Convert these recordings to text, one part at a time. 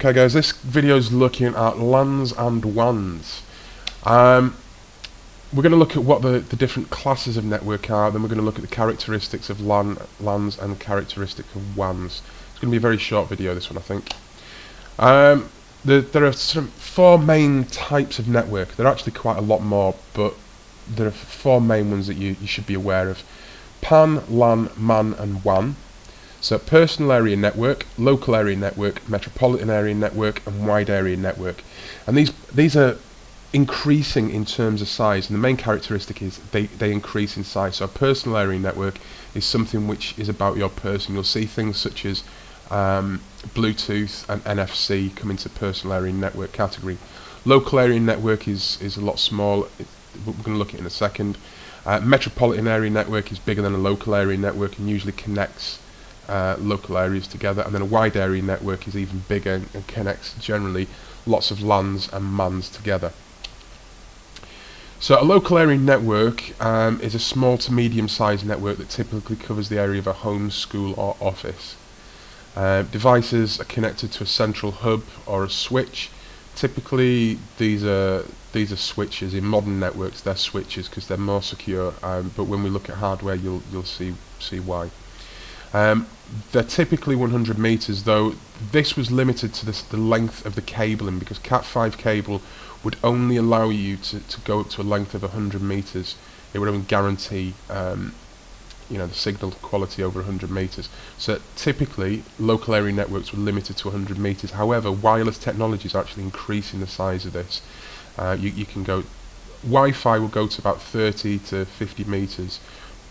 Okay guys, this video is looking at LANs and WANs. We're going to look at what the different classes of network are, then we're going to look at the characteristics of LANs and characteristics of WANs. It's going to be a very short video, this one, I think. There are sort of four main types of network. There are actually quite a lot more, but there are four main ones that you should be aware of. PAN, LAN, MAN and WAN. So personal area network, local area network, metropolitan area network and wide area network. And these are increasing in terms of size, and the main characteristic is they increase in size. So a personal area network is something which is about your person. You'll see things such as Bluetooth and NFC come into personal area network category. Local area network is a lot smaller. We're going to look at it in a second. Metropolitan area network is bigger than a local area network and usually connects local areas together, and then a wide area network is even bigger and connects generally lots of LANs and MANs together. So a local area network is a small to medium sized network that typically covers the area of a home, school or office. Devices are connected to a central hub or a switch. Typically these are switches. In modern networks they're switches because they're more secure, but when we look at hardware you'll see why. They're typically 100 meters, though this was limited to the length of the cabling, because Cat5 cable would only allow you to go up to a length of 100 meters. It would only guarantee the signal quality over 100 meters. So typically local area networks were limited to 100 meters. However, wireless technology is actually increasing the size of this. You can go, Wi-Fi will go to about 30 to 50 meters.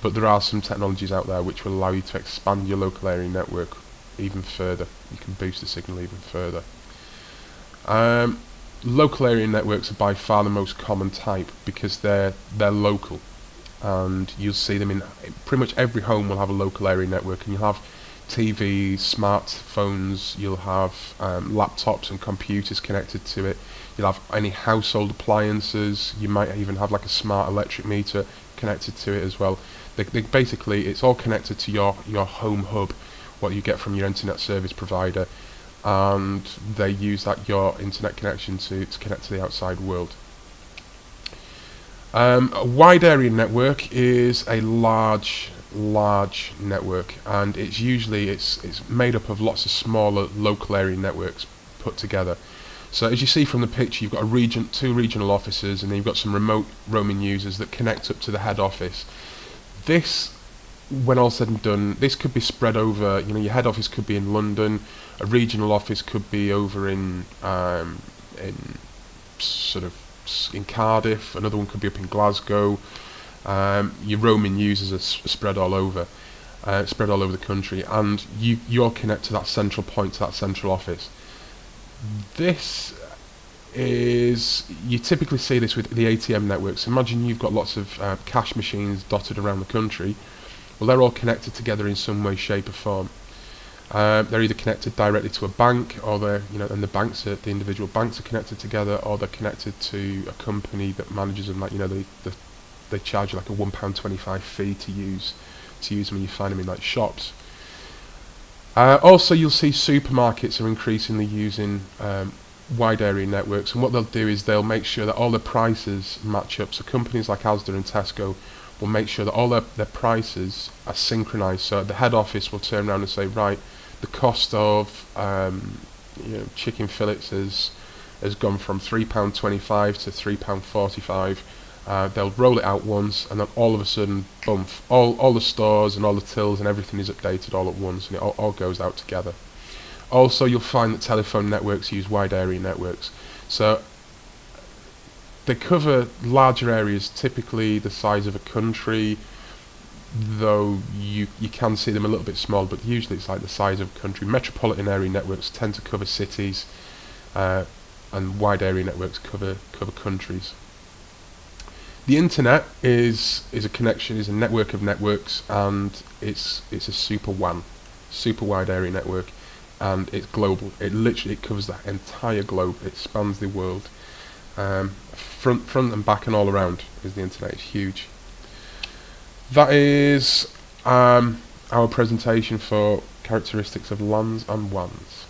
But there are some technologies out there which will allow you to expand your local area network even further. You can boost the signal even further. Local area networks are by far the most common type because they're local, and you'll see them in pretty much every home will have a local area network, and you'll have TVs, smartphones, you'll have laptops and computers connected to it. You'll have any household appliances. You might even have like a smart electric meter connected to it as well. Basically, it's all connected to your home hub, what you get from your internet service provider, and they use your internet connection to connect to the outside world. A wide area network is a large network, and it's usually it's made up of lots of smaller local area networks put together. So as you see from the picture, you've got two regional offices, and then you've got some remote roaming users that connect up to the head office. This, when all said and done, this could be spread over, your head office could be in London, a regional office could be over in Cardiff, another one could be up in Glasgow. Your roaming users are spread all over the country, and you all connect to that central point, to that central office. This is, you typically see this with the ATM networks. Imagine you've got lots of cash machines dotted around the country. Well, they're all connected together in some way, shape or form. They're either connected directly to a bank, or and the individual banks are connected together, or they're connected to a company that manages them. They charge you like a £1.25 fee to use them, when you find them in like shops. Also, you'll see supermarkets are increasingly using wide area networks, and what they'll do is they'll make sure that all the prices match up. So companies like Asda and Tesco will make sure that all their prices are synchronized. So the head office will turn around and say, right, the cost of chicken fillets has gone from £3.25 to £3.45. They'll roll it out once, and then all of a sudden, boom, all the stores and all the tills and everything is updated all at once, and it all goes out together. Also, you'll find that telephone networks use wide area networks. So they cover larger areas, typically the size of a country, though you can see them a little bit small, but usually it's like the size of a country. Metropolitan area networks tend to cover cities, and wide area networks cover countries. The internet is a network of networks, and it's a super WAN, super wide area network, and it's global. It covers the entire globe. It spans the world, front and back and all around. Is the internet? It's huge. That is our presentation for characteristics of LANs and WANs.